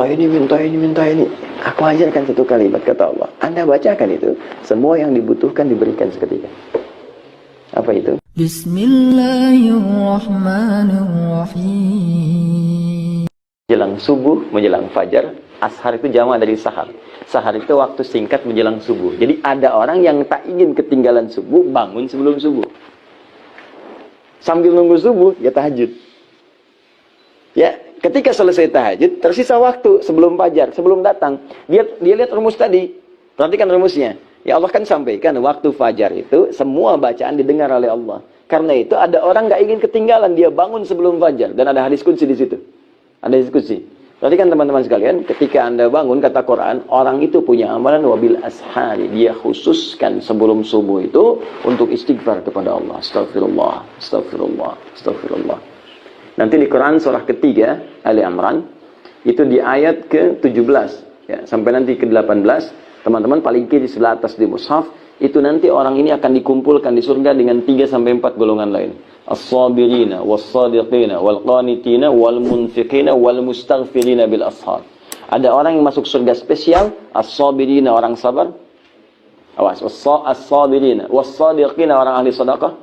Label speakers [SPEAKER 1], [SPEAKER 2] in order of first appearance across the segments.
[SPEAKER 1] minta ini, minta ini. Aku ajarkan satu kalimat, kata Allah. Anda bacakan itu, semua yang dibutuhkan diberikan seketika. Apa itu? Bismillahirrahmanirrahim. Menjelang subuh, menjelang fajar. Ashar itu jamak dari sahar. Sahar itu waktu singkat menjelang subuh. Jadi ada orang yang tak ingin ketinggalan subuh, bangun sebelum subuh. Sambil nunggu subuh, dia tahajud. Ya, ketika selesai tahajud, tersisa waktu sebelum fajar, sebelum datang. Dia lihat rumus tadi. Perhatikan rumusnya. Ya Allah kan sampaikan, waktu fajar itu semua bacaan didengar oleh Allah. Karena itu ada orang nggak ingin ketinggalan, dia bangun sebelum fajar. Dan ada hadis qudsi di situ. Ada hadis qudsi. Perhatikan teman-teman sekalian, ketika Anda bangun, kata Quran, orang itu punya amalan wabil ashari. Dia khususkan sebelum subuh itu untuk istighfar kepada Allah. Astagfirullah, astagfirullah, astagfirullah. Nanti di Quran surah ketiga, Ali Imran, itu di ayat ke-17. Ya, sampai nanti ke-18, teman-teman paling kiri sebelah atas di mushaf, itu nanti orang ini akan dikumpulkan di surga dengan 3-4 golongan lain. As-sabirina, was-sadiqina, wal-qanitina, wal-munfiqina, wal-mustaghfirina bil ashar. Ada orang yang masuk surga spesial, as-sabirina orang sabar. Awas, as-sabirina, was-sadiqina orang ahli sedekah.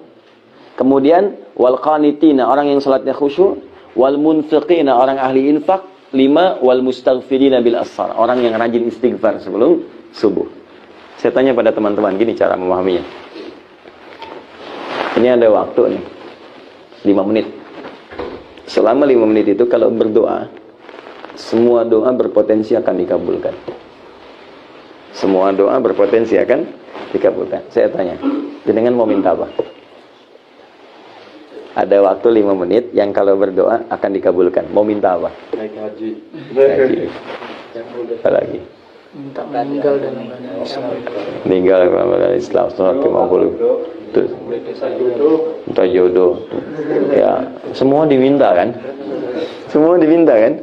[SPEAKER 1] Kemudian wal-qanitina orang yang salatnya khusyuk, wal-munfiqina orang ahli infak. 5, wal-mustaghfirina bil ashar, orang yang rajin istighfar sebelum subuh. Saya tanya pada teman-teman gini cara memahaminya. Ini ada waktu nih. 5 menit. Selama 5 menit itu kalau berdoa, semua doa berpotensi akan dikabulkan. Semua doa berpotensi akan dikabulkan. Saya tanya, jenengan mau minta apa? Ada waktu 5 menit yang kalau berdoa akan dikabulkan. Mau minta apa?
[SPEAKER 2] Naik haji.
[SPEAKER 1] Haji. Apa lagi?
[SPEAKER 3] Minta meninggal dalam keadaan Islam.
[SPEAKER 1] Meninggal dalam keadaan Islam. Minta jodoh. Ya, semua diminta kan? Semua diminta kan?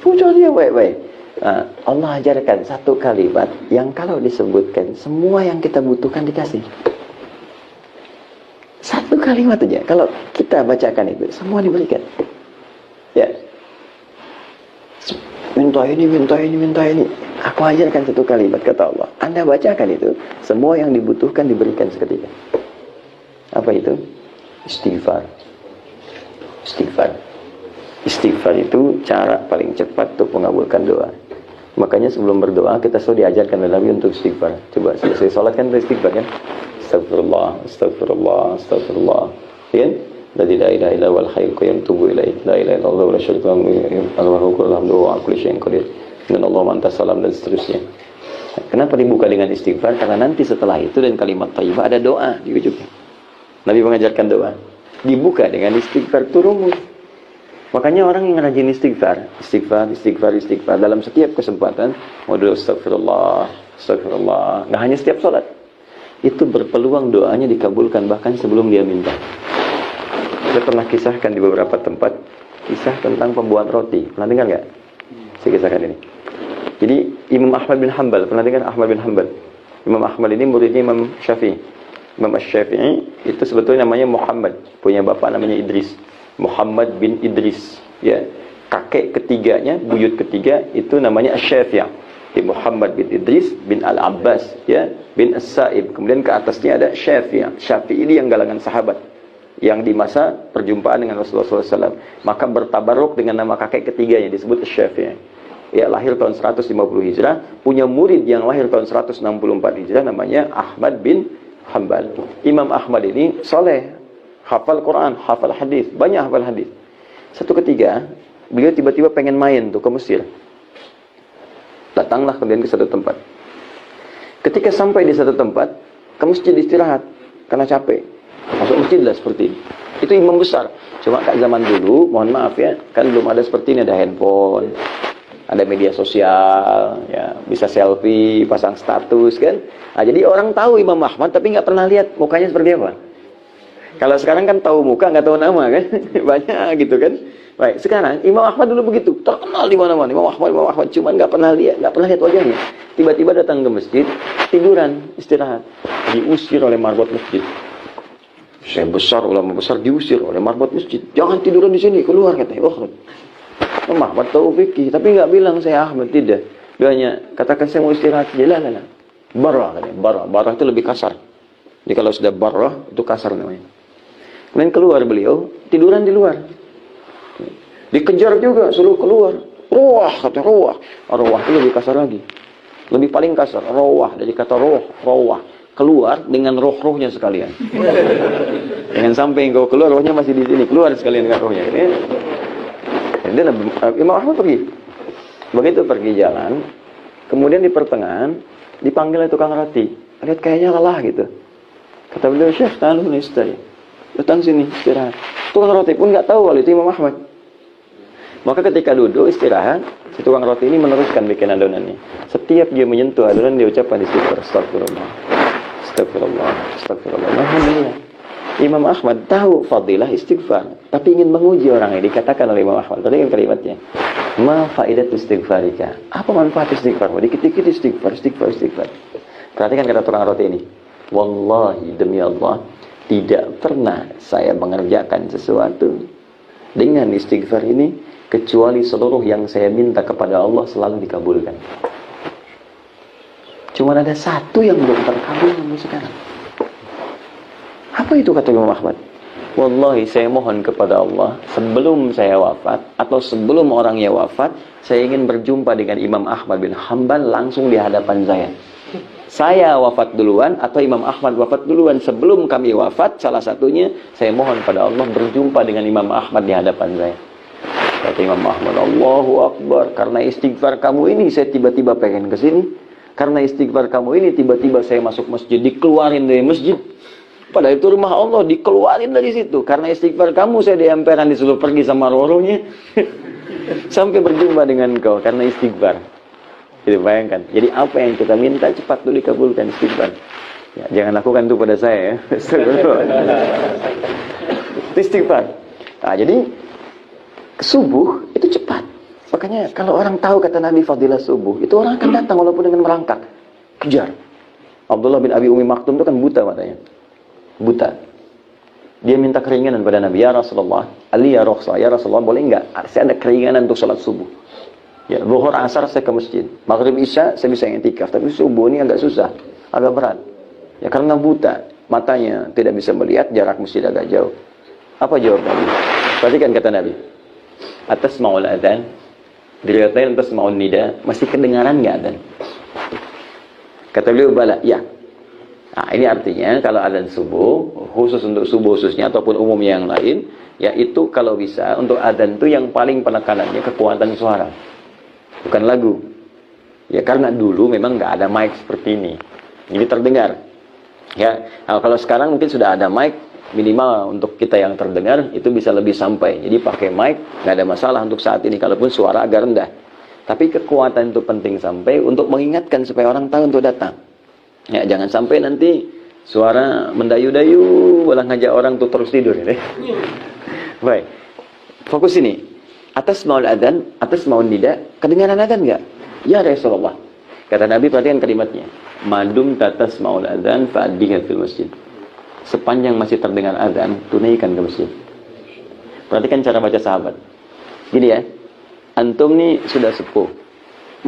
[SPEAKER 1] Pujuk dia baik-baik. Nah, Allah ajarkan satu kalimat yang kalau disebutkan semua yang kita butuhkan dikasih. Satu kalimat aja. Kalau kita bacakan itu semua diberikan. Ya. Minta ini, minta ini, minta ini. Aku ajarkan satu kalimat, kata Allah. Anda bacakan itu, semua yang dibutuhkan diberikan seketika. Apa itu? Istighfar. Istighfar. Istighfar itu cara paling cepat untuk mengabulkan doa. Makanya sebelum berdoa kita selalu diajarkan oleh Nabi untuk istighfar. Coba selesai sholat kan istighfar kan? Astagfirullah, astagfirullah, astagfirullah. Ya? La ilaha illa huwal hayyul qayyum tubu ilaih. La ilaha illallah wa la syarika lahu al-mulku wa ala kulli syai'in qadir. Innallaha anta salam dan seterusnya. Kenapa dibuka dengan istighfar? Karena nanti setelah itu dan kalimat thayyibah ada doa di ujungnya. Nabi mengajarkan doa. Dibuka dengan istighfar turun. Makanya orang yang rajin istighfar, istighfar dalam setiap kesempatan, modul astagfirullah, astagfirullah. Nggak hanya setiap sholat. Itu berpeluang doanya dikabulkan bahkan sebelum dia minta. Saya pernah kisahkan di beberapa tempat kisah tentang pembuat roti. Pernah dengar nggak? Saya kisahkan ini. Jadi Imam Ahmad bin Hanbal, pernah dengar Ahmad bin Hanbal? Imam Ahmad ini muridnya Imam Syafi'i. Imam Syafi'i itu sebetulnya namanya Muhammad, punya bapak namanya Idris. Muhammad bin Idris, ya. Kakek ketiganya, buyut ketiga itu namanya Asy-Syafi'i. Muhammad bin Idris bin Al-Abbas, ya, bin As-Sa'ib. Kemudian ke atasnya ada Syafi'i. Syafi'i ini yang galangan sahabat yang di masa perjumpaan dengan Rasulullah SAW. Maka bertabaruk dengan nama kakek ketiganya disebut Asy-Syafi'i. Ya, lahir tahun 150 Hijrah, punya murid yang lahir tahun 164 Hijrah namanya Ahmad bin Hanbal. Imam Ahmad ini soleh, hafal Quran, hafal hadis, banyak hafal hadis. Satu ketika, beliau tiba-tiba pengen main tuh ke Mesir. Datanglah kemudian ke satu tempat. Ketika sampai di satu tempat, ke masjid istirahat karena capek. Masuk masjid lah seperti ini. Itu imam besar. Cuma kak zaman dulu, mohon maaf ya, kan belum ada seperti ini, ada handphone, ada media sosial, ya, bisa selfie, pasang status kan. Nah, jadi orang tahu Imam Ahmad tapi nggak pernah lihat mukanya seperti apa. Kalau sekarang kan tahu muka nggak tahu nama kan, banyak gitu kan. Baik, sekarang Imam Ahmad dulu begitu, terkenal di mana-mana. Imam Ahmad, cuman nggak pernah lihat wajahnya. Tiba-tiba datang ke masjid, tiduran, istirahat, diusir oleh marbot masjid. Saya besar, ulama besar diusir oleh marbot masjid. Jangan tiduran di sini, keluar katanya. Oh, Imam Ahmad tahu fikih, tapi nggak bilang saya Ahmad, tidak. Dia hanya katakan saya mau istirahat. Jalan. Barah katanya. Barah itu lebih kasar. Jadi kalau sudah barah itu kasar namanya. Kemudian keluar beliau, tiduran di luar. Dikejar juga, suruh keluar. Ruah, kata ruah. Ruah itu lebih kasar lagi. Lebih paling kasar. Ruah, dari kata ruah. Keluar dengan roh-rohnya sekalian. Jangan sampai engkau keluar, rohnya masih di sini. Keluar sekalian dengan rohnya. Jadi Imam Ahmad pergi. Begitu pergi jalan, kemudian di pertengahan, dipanggil oleh tukang roti. Lihat kayaknya lelah gitu. Kata beliau, Syekh, ta'alu istirahat. Datang sini, istirahat. Tukang roti pun nggak tahu kalau itu Imam Ahmad. Maka ketika duduk istirahat, si tukang roti ini meneruskan bikin adonannya. Setiap dia menyentuh adonan, dia ucapkan istighfar. Astagfirullah. Alhamdulillah. Imam Ahmad tahu fadilah istighfar, tapi ingin menguji orang ini. Dikatakan oleh Imam Ahmad, tadi kan kalimatnya, ma faidat istighfarika. Apa manfaat istighfar? Dikit-dikit istighfar. Perhatikan kata tukang roti ini. Wallahi, demi Allah, tidak pernah saya mengerjakan sesuatu dengan istighfar ini kecuali seluruh yang saya minta kepada Allah selalu dikabulkan. Cuma ada satu yang belum terkabul sampai sekarang. Apa itu kata Imam Ahmad? Wallahi, saya mohon kepada Allah sebelum saya wafat atau sebelum orangnya wafat, saya ingin berjumpa dengan Imam Ahmad bin Hanbal langsung di hadapan saya. Saya wafat duluan atau Imam Ahmad wafat duluan. Sebelum kami wafat, salah satunya saya mohon pada Allah berjumpa dengan Imam Ahmad di hadapan saya. Kata Imam Ahmad, Allahu Akbar, karena istighfar kamu ini saya tiba-tiba pengen ke sini. Karena istighfar kamu ini tiba-tiba saya masuk masjid, dikeluarin dari masjid. Padahal itu rumah Allah, dikeluarin dari situ. Karena istighfar kamu saya di emperan disuruh pergi sama roh-rohnya. Sampai berjumpa dengan kau karena istighfar. Jadi bayangkan. Jadi apa yang kita minta cepat dulu dikabulkan, istighfar. Ya, jangan lakukan itu pada saya ya. Istighfar. Nah, jadi subuh itu cepat. Makanya kalau orang tahu kata Nabi fadilah subuh, itu orang akan datang walaupun dengan merangkak. Kejar. Abdullah bin Abi Umi Maktum itu kan buta matanya. Buta. Dia minta keringanan pada Nabi, ya Rasulullah, Ali ya Rasulullah, ya Rasulullah, boleh enggak? Saya ada keringanan untuk salat subuh. Ya, zuhur asar saya ke masjid. Maghrib isya saya bisa i'tikaf, tapi subuh ini agak susah, agak berat. Ya karena buta, matanya tidak bisa melihat, jarak masjid agak jauh. Apa jawab Nabi? Perhatikan kata Nabi. Atas ma'ul adzan, diriwayatkan atas ma'ul nida, masih kedengaran enggak adzan? Kata beliau, bala, ya. Nah, ini artinya kalau adzan subuh, khusus untuk subuh khususnya ataupun umumnya yang lain, yaitu kalau bisa untuk adzan itu yang paling penekanannya kekuatan suara, bukan lagu. Ya karena dulu memang nggak ada mic seperti ini, jadi terdengar. Ya, nah, kalau sekarang mungkin sudah ada mic, minimal untuk kita yang terdengar itu bisa lebih sampai. Jadi pakai mic nggak ada masalah untuk saat ini, kalaupun suara agak rendah. Tapi kekuatan itu penting sampai untuk mengingatkan supaya orang tahu untuk datang. Ya, jangan sampai nanti suara mendayu-dayu, malah ngajak orang tuh terus tidur ya. Baik. Fokus ini. Atas maul adzan, atas maul nida, kedengaran adzan enggak? Ya Rasulullah. Kata Nabi, perhatikan kalimatnya. Madum tatas maul adzan fa'addiha fil masjid. Sepanjang masih terdengar adzan, tunaikan ke masjid. Perhatikan cara baca sahabat. Gini ya. Antum nih sudah sepuh.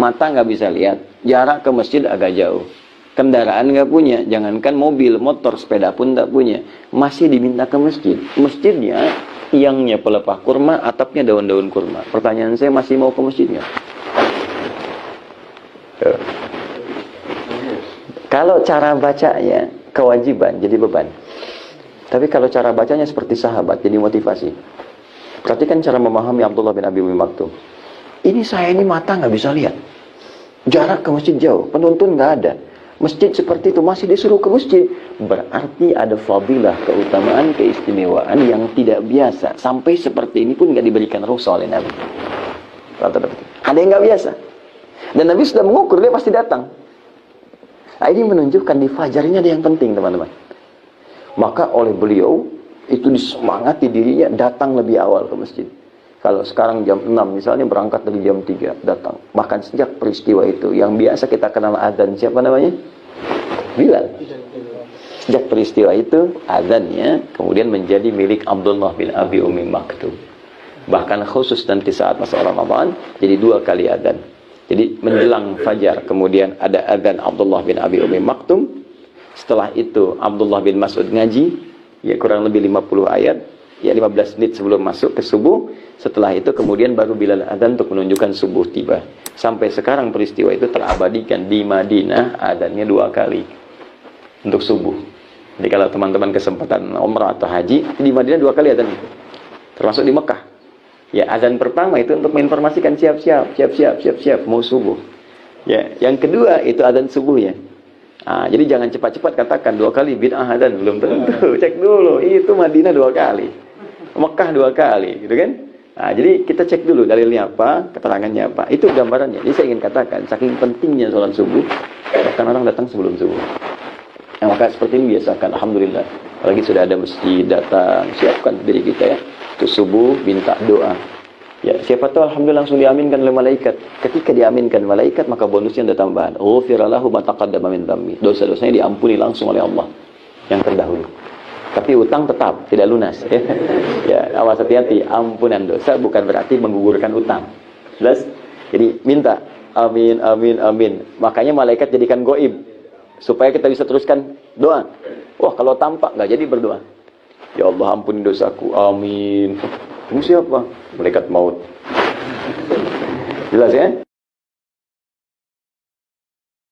[SPEAKER 1] Mata nggak bisa lihat, jarak ke masjid agak jauh. Kendaraan nggak punya, jangankan mobil, motor, sepeda pun tak punya, masih diminta ke masjid. Masjidnya tiangnya pelepah kurma, atapnya daun-daun kurma. Pertanyaan saya, masih mau ke masjid nggak? Kalau cara bacanya kewajiban, jadi beban. Tapi kalau cara bacanya seperti sahabat, jadi motivasi. Perhatikan cara memahami Abdullah bin Abi Maktum. Ini saya ini mata nggak bisa lihat, jarak ke masjid jauh, penuntun nggak ada. Masjid seperti itu masih disuruh ke masjid. Berarti ada fadilah, keutamaan, keistimewaan yang tidak biasa. Sampai seperti ini pun nggak diberikan rukhsah oleh Nabi. Ada yang nggak biasa. Dan Nabi sudah mengukur, dia pasti datang. Nah, ini menunjukkan di fajar ini ada yang penting, teman-teman. Maka oleh beliau, itu disemangati dirinya datang lebih awal ke masjid. Kalau sekarang jam 6 misalnya, berangkat dari jam 3 datang. Bahkan sejak peristiwa itu, yang biasa kita kenal adzan, siapa namanya? Bilal. Sejak peristiwa itu, adzannya kemudian menjadi milik Abdullah bin Abi Umi Maktum. Bahkan khusus nanti saat masa Ramadan, jadi 2 kali adzan. Jadi menjelang fajar, kemudian ada adzan Abdullah bin Abi Umi Maktum. Setelah itu Abdullah bin Mas'ud ngaji, ya kurang lebih 50 ayat, ya 15 menit sebelum masuk ke subuh. Setelah itu kemudian baru Bilal adzan untuk menunjukkan subuh tiba. Sampai sekarang peristiwa itu terabadikan di Madinah, adzannya 2 kali untuk subuh. Jadi kalau teman-teman kesempatan umrah atau haji, di Madinah 2 kali adzan. Termasuk di Mekah. Ya, azan pertama itu untuk menginformasikan siap-siap mau subuh. Ya, yang kedua itu azan subuh ya. Jadi jangan cepat-cepat katakan 2 kali bid'ah azan, belum tentu. Cek dulu, itu Madinah 2 kali. Mekah 2 kali, gitu kan? Jadi kita cek dulu dalilnya apa, keterangannya apa. Itu gambarannya. Jadi saya ingin katakan saking pentingnya sholat subuh, bahkan orang datang sebelum subuh. Maka seperti ini biasakan, alhamdulillah. Apalagi sudah ada masjid datang, siapkan diri kita ya. Untuk subuh minta doa. Ya, siapa tahu alhamdulillah langsung diaminkan oleh malaikat. Ketika diaminkan malaikat maka bonusnya ada tambahan. Ghufira lahu ma taqaddama min dhanbi. Dosa-dosanya diampuni langsung oleh Allah yang terdahulu. Tapi utang tetap tidak lunas ya. Ya, awas hati-hati, ampunan dosa bukan berarti menggugurkan utang. Jelas? Jadi minta amin amin amin. Makanya malaikat jadikan goib supaya kita bisa teruskan doa. Wah, kalau tampak nggak jadi berdoa. Ya Allah ampuni dosaku, amin. Kamu siapa? Malaikat maut. Jelas ya?